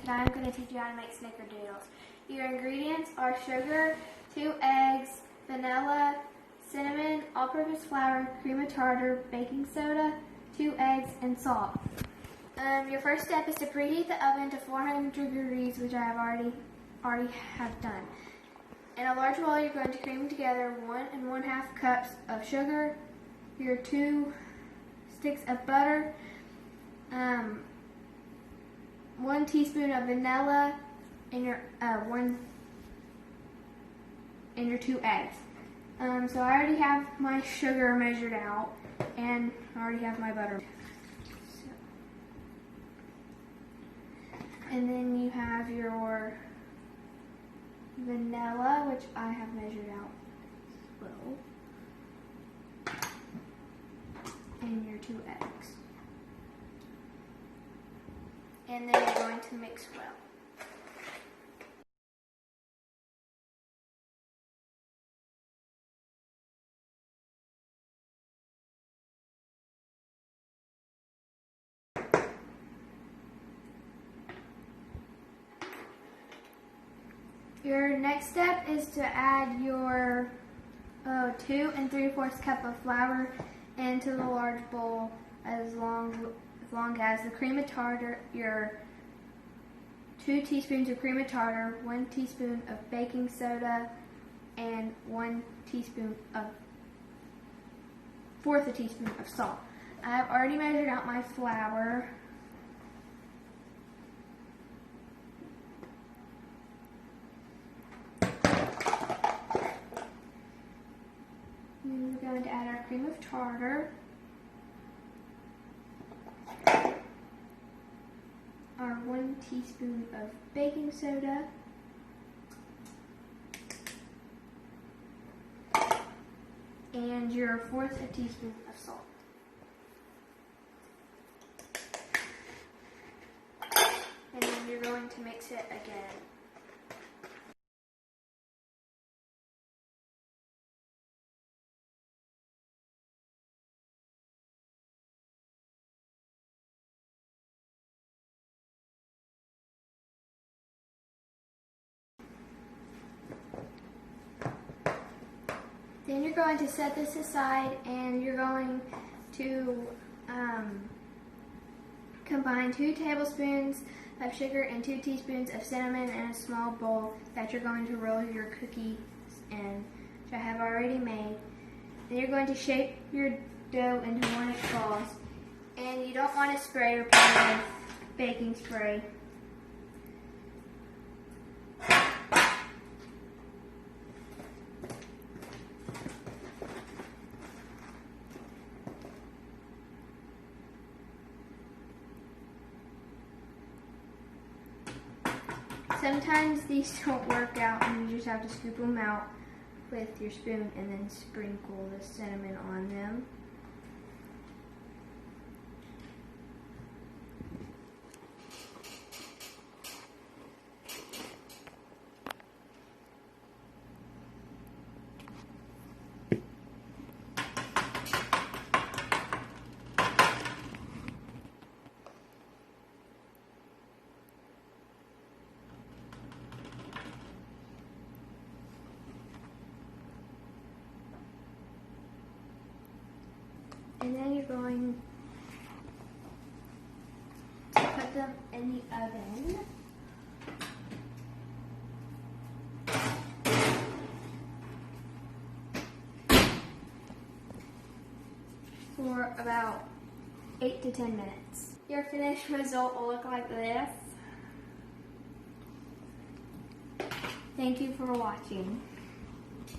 and I'm going to teach you how to make Snickerdoodles. Your ingredients are sugar, 2 eggs, vanilla, cinnamon, all-purpose flour, cream of tartar, baking soda, 2 eggs, and salt. Your first step is to preheat the oven to 400 degrees, which I have already have done. In a large bowl, you're going to cream together 1 1/2 cups of sugar, your 2 sticks of butter, 1 teaspoon of vanilla, and your 2 eggs. So I already have my sugar measured out, and I already have my butter. And then you have your vanilla, which I have measured out as well, and your 2 eggs. And then you're going to mix well. Your next step is to add your 2 3/4 cup of flour into the large bowl as long as the cream of tartar, your 2 teaspoons of cream of tartar, 1 teaspoon of baking soda, and 1 teaspoon of 1/4 teaspoon of salt. I have already measured out my flour. We're going to add our cream of tartar, our 1 teaspoon of baking soda, and your 1/4 teaspoon of salt. And then you're going to mix it again. Then you're going to set this aside, and you're going to combine 2 tablespoons of sugar and 2 teaspoons of cinnamon in a small bowl that you're going to roll your cookies in, which I have already made. Then you're going to shape your dough into 1-inch balls, and you don't want to spray your pan with baking spray. Sometimes these don't work out, and you just have to scoop them out with your spoon and then sprinkle the cinnamon on them. And then you're going to put them in the oven for about 8 to 10 minutes. Your finished result will look like this. Thank you for watching.